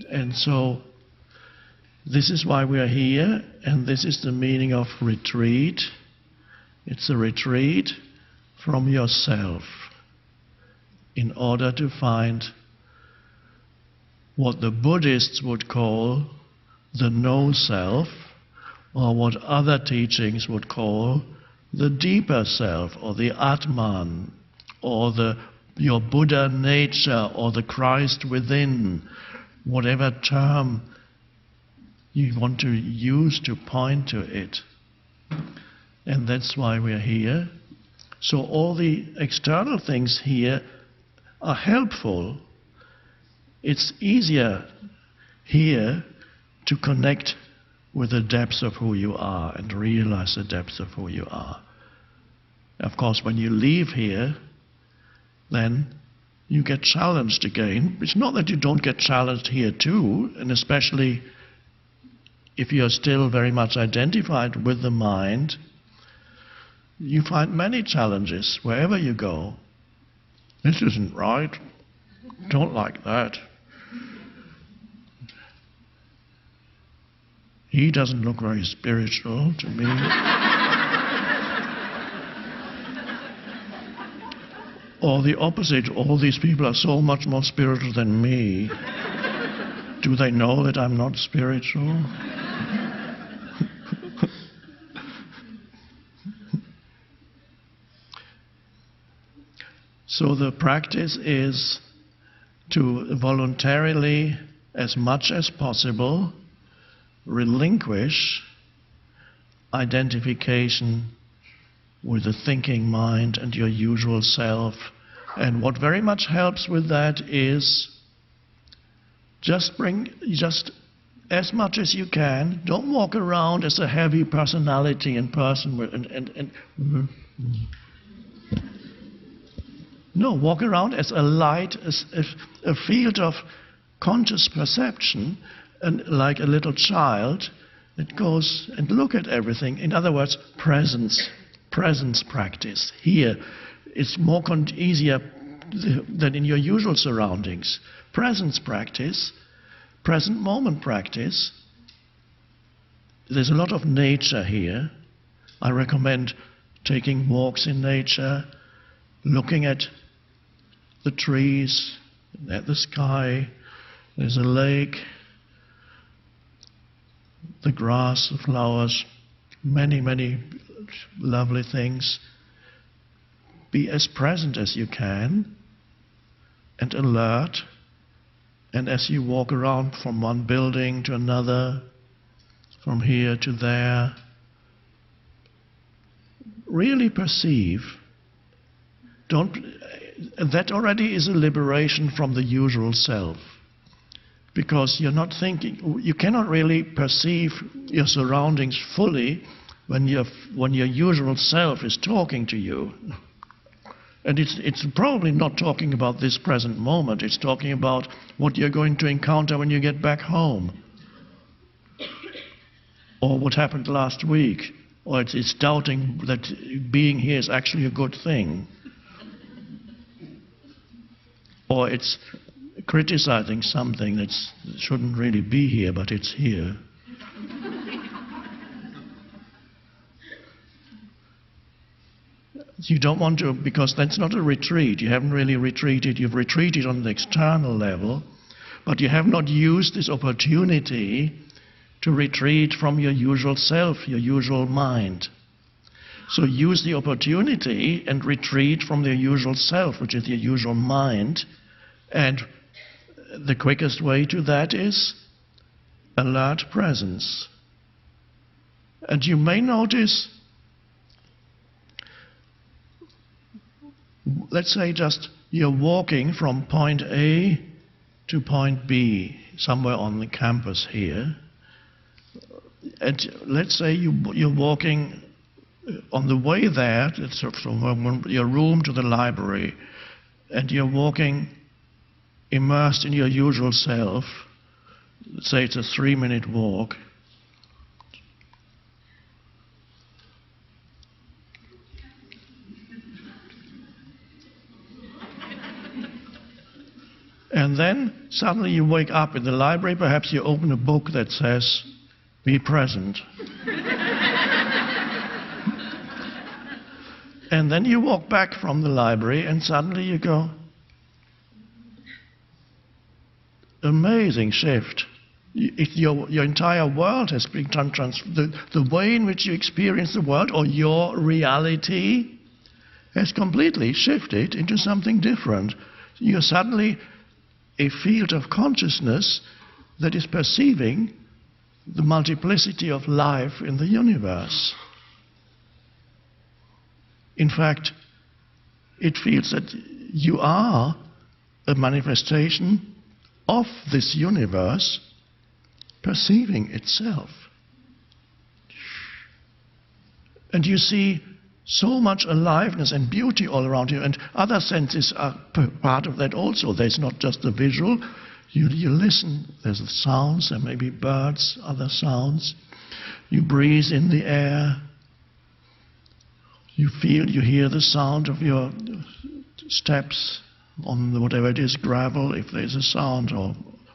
And so this is why we are here, and this is the meaning of retreat. It's a retreat from yourself in order to find what the Buddhists would call the no self, or what other teachings would call the deeper self, or the Atman, or your Buddha nature, or the Christ within, whatever term you want to use to point to it. And that's why we're here. So all the external things here are helpful. It's easier here to connect with the depths of who you are and realize the depths of who you are. Of course, when you leave here, then you get challenged again. It's not that you don't get challenged here too, and especially if you're still very much identified with the mind, you find many challenges wherever you go. This isn't right. Don't like that. He doesn't look very spiritual to me. Or the opposite, all these people are so much more spiritual than me. Do they know that I'm not spiritual? So the practice is to voluntarily, as much as possible, relinquish identification with the thinking mind and your usual self. And what very much helps with that is just as much as you can. Don't walk around as a heavy personality and person. No, walk around as a light, as a field of conscious perception, and like a little child that goes and look at everything. In other words, presence practice. Here, it's more easier than in your usual surroundings. Presence practice, present moment practice. There's a lot of nature here. I recommend taking walks in nature, looking at the trees, at the sky. There's a lake, the grass, the flowers, many, many lovely things. Be as present as you can and alert. And as you walk around from one building to another, from here to there, really perceive. That already is a liberation from the usual self. Because you're not thinking, you cannot really perceive your surroundings fully when your usual self is talking to you. And it's probably not talking about this present moment, it's talking about what you're going to encounter when you get back home. Or what happened last week. Or it's doubting that being here is actually a good thing. Or it's criticizing something that shouldn't really be here, but it's here. You don't want to, because that's not a retreat. You haven't really retreated. You've retreated on the external level, but you have not used this opportunity to retreat from your usual self, your usual mind. So use the opportunity and retreat from the usual self, which is your usual mind. And the quickest way to that is alert presence. And you may notice, let's say just you're walking from point A to point B, somewhere on the campus here. And let's say you're walking on the way there, it's from your room to the library, and you're walking immersed in your usual self. Let's say it's a 3-minute walk. And then suddenly you wake up in the library, perhaps you open a book that says, "Be present." And then you walk back from the library and suddenly you go, amazing shift. Your entire world has been transformed. The way in which you experience the world, or your reality, has completely shifted into something different. You're suddenly a field of consciousness that is perceiving the multiplicity of life in the universe. In fact, it feels that you are a manifestation of this universe perceiving itself. And you see so much aliveness and beauty all around you, and other senses are part of that also. There's not just the visual. You listen, there's the sounds, there may be birds, other sounds. You breathe in the air. You hear the sound of your steps on whatever it is, gravel, if there's a sound,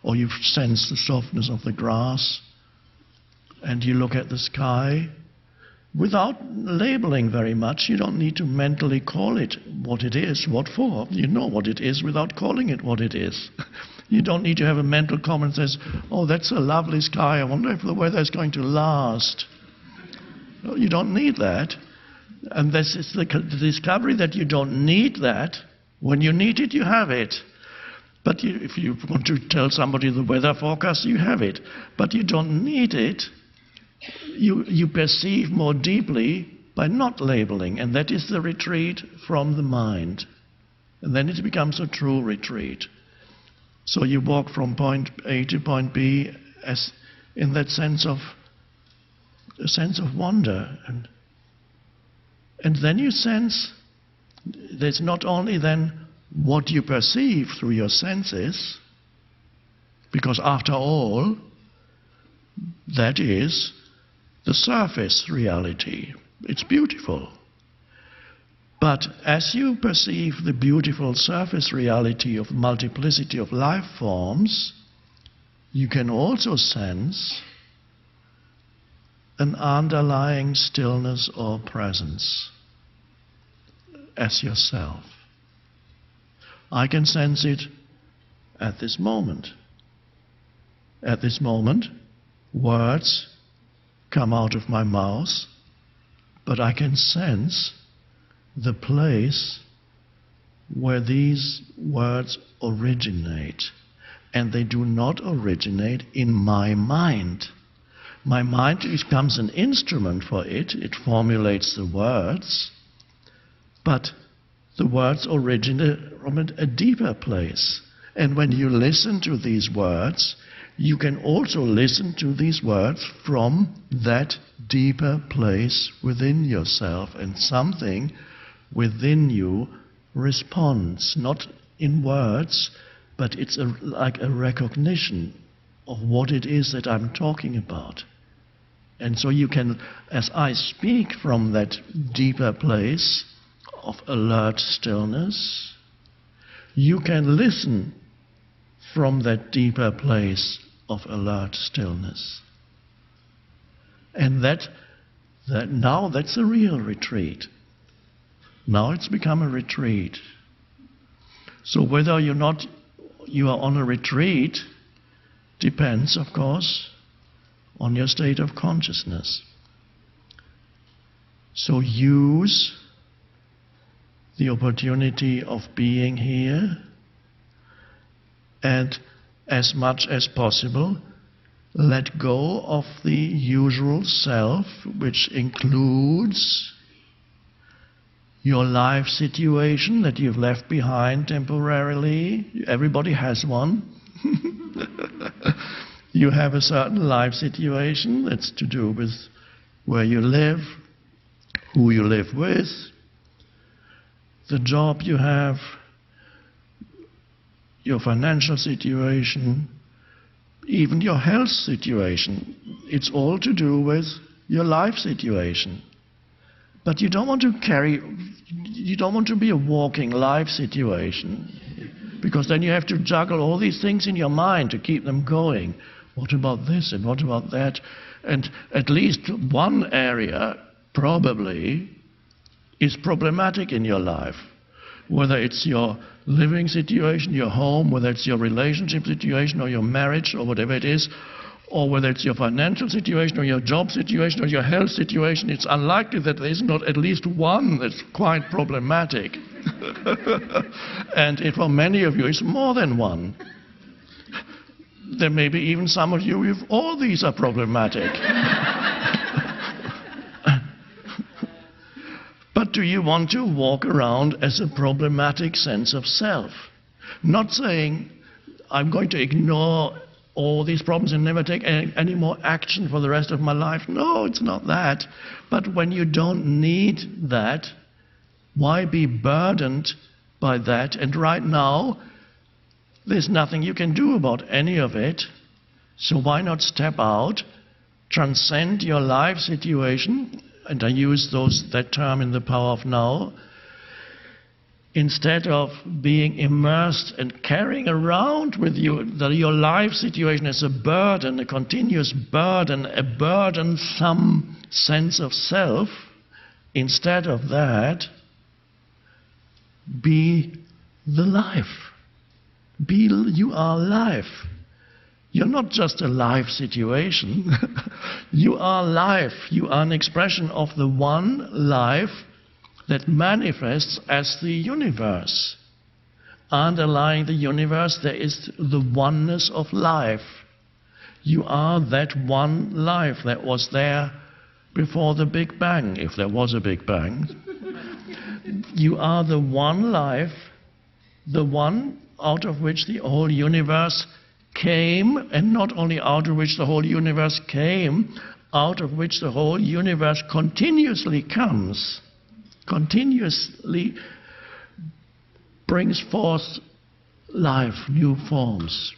or you sense the softness of the grass. And you look at the sky without labeling very much. You don't need to mentally call it what it is, what for. You know what it is without calling it what it is. You don't need to have a mental comment that says, "Oh, that's a lovely sky, I wonder if the weather is going to last." No, you don't need that. And this is the discovery that you don't need that. When you need it, you have it. But if you want to tell somebody the weather forecast, you have it. But you don't need it. You perceive more deeply by not labeling. And that is the retreat from the mind. And then it becomes a true retreat. So you walk from point A to point B as in that sense of a sense of wonder. And then you sense there's not only then what you perceive through your senses, because after all, that is the surface reality. It's beautiful. But as you perceive the beautiful surface reality of multiplicity of life forms, you can also sense an underlying stillness or presence as yourself. I can sense it at this moment. At this moment, words come out of my mouth, but I can sense the place where these words originate. And they do not originate in my mind. My mind becomes an instrument for it. It formulates the words, but the words originate from a deeper place. And when you listen to these words, you can also listen to these words from that deeper place within yourself, and something within you responds, not in words, but it's like a recognition of what it is that I'm talking about. And so you can, as I speak from that deeper place of alert stillness, you can listen from that deeper place of alert stillness. And now that's a real retreat. Now it's become a retreat. So whether you are on a retreat depends, of course, on your state of consciousness. So use the opportunity of being here, and as much as possible, let go of the usual self, which includes your life situation that you've left behind temporarily. Everybody has one. You have a certain life situation that's to do with where you live, who you live with, the job you have, your financial situation, even your health situation. It's all to do with your life situation. But you don't want to be a walking life situation. Because then you have to juggle all these things in your mind to keep them going. What about this and what about that? And at least one area probably is problematic in your life. Whether it's your living situation, your home, whether it's your relationship situation or your marriage or whatever it is, or whether it's your financial situation or your job situation or your health situation, it's unlikely that there's not at least one that's quite problematic. And for many of you, it's more than one. There may be even some of you if all these are problematic. But do you want to walk around as a problematic sense of self? Not saying, I'm going to ignore all these problems and never take any more action for the rest of my life. No, it's not that. But when you don't need that, why be burdened by that? And right now, there's nothing you can do about any of it. So why not step out, transcend your life situation, and I use that term in The Power of Now, instead of being immersed and carrying around with you your life situation as a burden, a continuous burden, a burdensome sense of self. Instead of that, be the life. You are life. You're not just a life situation. You are life. You are an expression of the one life that manifests as the universe. Underlying the universe, there is the oneness of life. You are that one life that was there before the Big Bang, if there was a Big Bang. You are the one life, the one out of which the whole universe came, and not only out of which the whole universe came, out of which the whole universe continuously comes. Continuously brings forth life, new forms.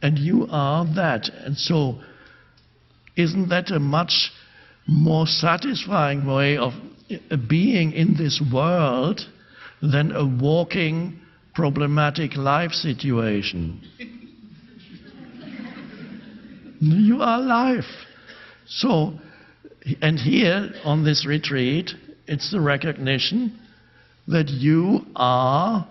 And you are that. And so, isn't that a much more satisfying way of being in this world than a walking, problematic life situation? You are life. So, and here on this retreat, it's the recognition that you are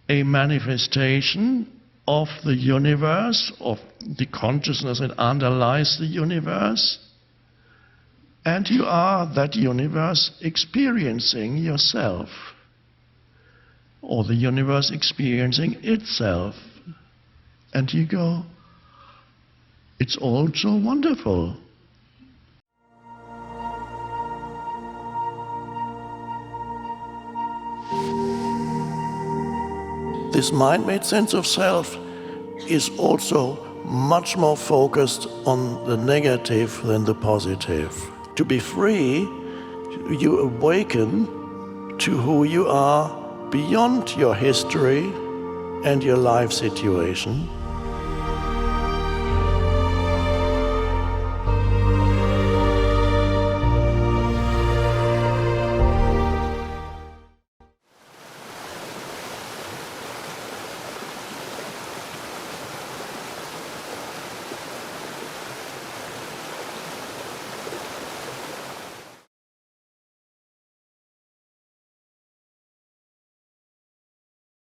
a manifestation of the universe, of the consciousness that underlies the universe, and you are that universe experiencing yourself, or the universe experiencing itself. And you go, it's all so wonderful. This mind-made sense of self is also much more focused on the negative than the positive. To be free, you awaken to who you are beyond your history and your life situation.